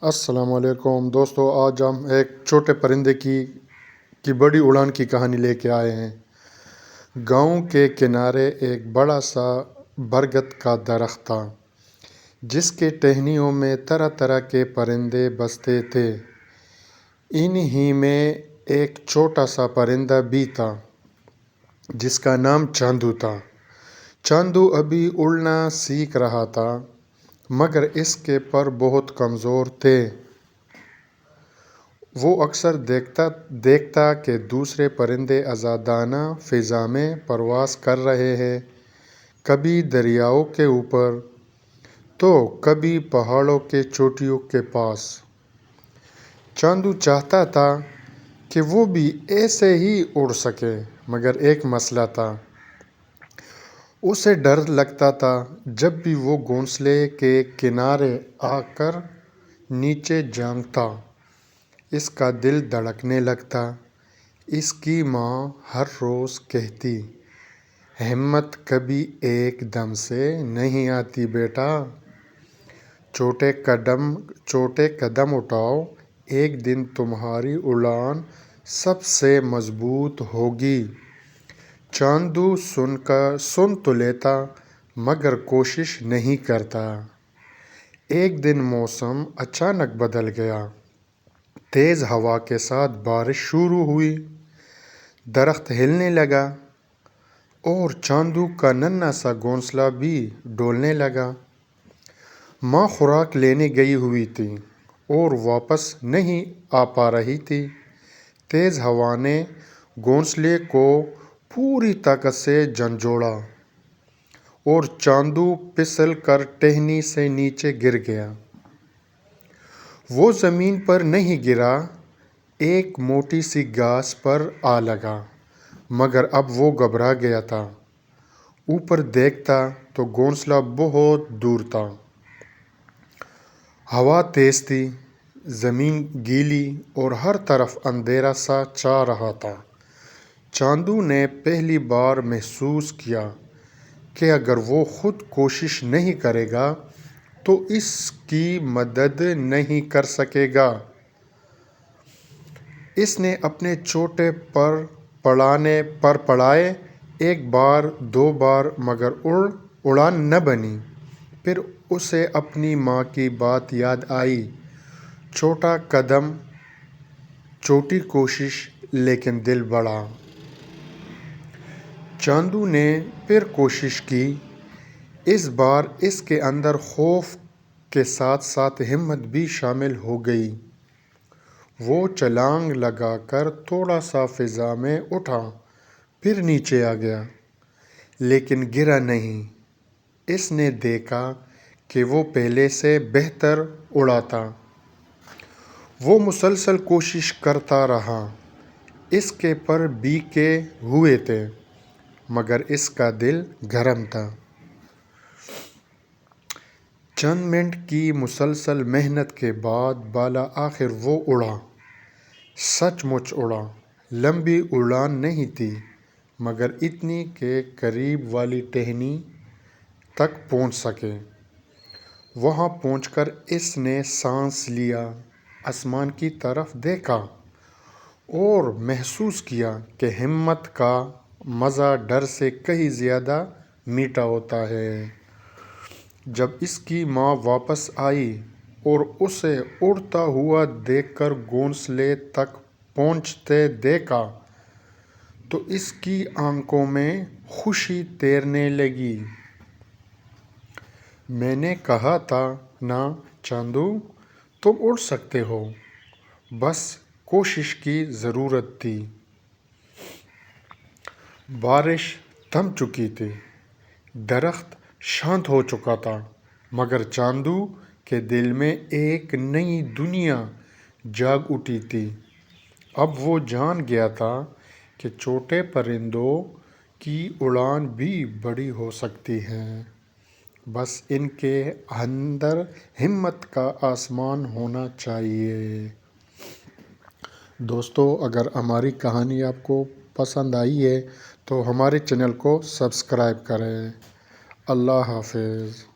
السلام علیکم دوستو، آج ہم ایک چھوٹے پرندے کی بڑی اڑان کی کہانی لے کے آئے ہیں۔ گاؤں کے کنارے ایک بڑا سا برگد کا درخت تھا جس کے ٹہنیوں میں طرح طرح کے پرندے بستے تھے۔ انہی میں ایک چھوٹا سا پرندہ بھی تھا جس کا نام چاندو تھا۔ چاندو ابھی اڑنا سیکھ رہا تھا مگر اس کے پر بہت کمزور تھے۔ وہ اکثر دیکھتا کہ دوسرے پرندے آزادانہ فضا میں پرواز کر رہے ہیں، کبھی دریاؤں کے اوپر تو کبھی پہاڑوں کے چوٹیوں کے پاس۔ چاندو چاہتا تھا کہ وہ بھی ایسے ہی اڑ سکے، مگر ایک مسئلہ تھا۔ اسے ڈر لگتا تھا جب بھی وہ گھونسلے کے کنارے آ کر نیچے جھانکتا، اس کا دل دھڑکنے لگتا۔ اس کی ماں ہر روز کہتی، ہمت کبھی ایک دم سے نہیں آتی بیٹا، چھوٹے قدم اٹھاؤ، ایک دن تمہاری اڑان سب سے مضبوط ہوگی۔ چاندو سن تو لیتا مگر کوشش نہیں کرتا۔ ایک دن موسم اچانک بدل گیا، تیز ہوا کے ساتھ بارش شروع ہوئی، درخت ہلنے لگا اور چاندو کا ننھا سا گھونسلہ بھی ڈولنے لگا۔ ماں خوراک لینے گئی ہوئی تھی اور واپس نہیں آ پا رہی تھی۔ تیز ہوا نے گھونسلے کو پوری طاقت سے جھنجھوڑا اور چاندو پھسل کر ٹہنی سے نیچے گر گیا۔ وہ زمین پر نہیں گرا، ایک موٹی سی گھاس پر آ لگا، مگر اب وہ گھبرا گیا تھا۔ اوپر دیکھتا تو گھونسلہ بہت دور تھا۔ ہوا تیز تھی، زمین گیلی اور ہر طرف اندھیرا سا چھا رہا تھا۔ چاندو نے پہلی بار محسوس کیا کہ اگر وہ خود کوشش نہیں کرے گا تو اس کی مدد نہیں کر سکے گا۔ اس نے اپنے چھوٹے پر پڑھائے، ایک بار دو بار، مگر اڑان نہ بنی۔ پھر اسے اپنی ماں کی بات یاد آئی، چھوٹا قدم، چھوٹی کوشش لیکن دل بڑا۔ چاندو نے پھر کوشش کی۔ اس بار اس کے اندر خوف کے ساتھ ساتھ ہمت بھی شامل ہو گئی۔ وہ چھلانگ لگا کر تھوڑا سا فضا میں اٹھا، پھر نیچے آ گیا، لیکن گرا نہیں۔ اس نے دیکھا کہ وہ پہلے سے بہتر اڑا تھا۔ وہ مسلسل کوشش کرتا رہا، اس کے پر بھیگے ہوئے تھے مگر اس کا دل گرم تھا۔ چند منٹ کی مسلسل محنت کے بعد بالآخر وہ اڑا، سچ مچ اڑا۔ لمبی اڑان نہیں تھی مگر اتنی کہ قریب والی ٹہنی تک پہنچ سکے۔ وہاں پہنچ کر اس نے سانس لیا، آسمان کی طرف دیکھا اور محسوس کیا کہ ہمت کا مزہ ڈر سے کہیں زیادہ میٹھا ہوتا ہے۔ جب اس کی ماں واپس آئی اور اسے اڑتا ہوا دیکھ کر گھونسلے تک پہنچتے دیکھا تو اس کی آنکھوں میں خوشی تیرنے لگی۔ میں نے کہا تھا نا چاندو، تم اڑ سکتے ہو، بس کوشش کی ضرورت تھی۔ بارش تھم چکی تھی، درخت شانت ہو چکا تھا، مگر چاندو کے دل میں ایک نئی دنیا جاگ اٹھی تھی۔ اب وہ جان گیا تھا کہ چھوٹے پرندوں کی اڑان بھی بڑی ہو سکتی ہے، بس ان کے اندر ہمت کا آسمان ہونا چاہیے۔ دوستو، اگر ہماری کہانی آپ کو پسند آئی ہے تو ہمارے چینل کو سبسکرائب کریں۔ اللہ حافظ۔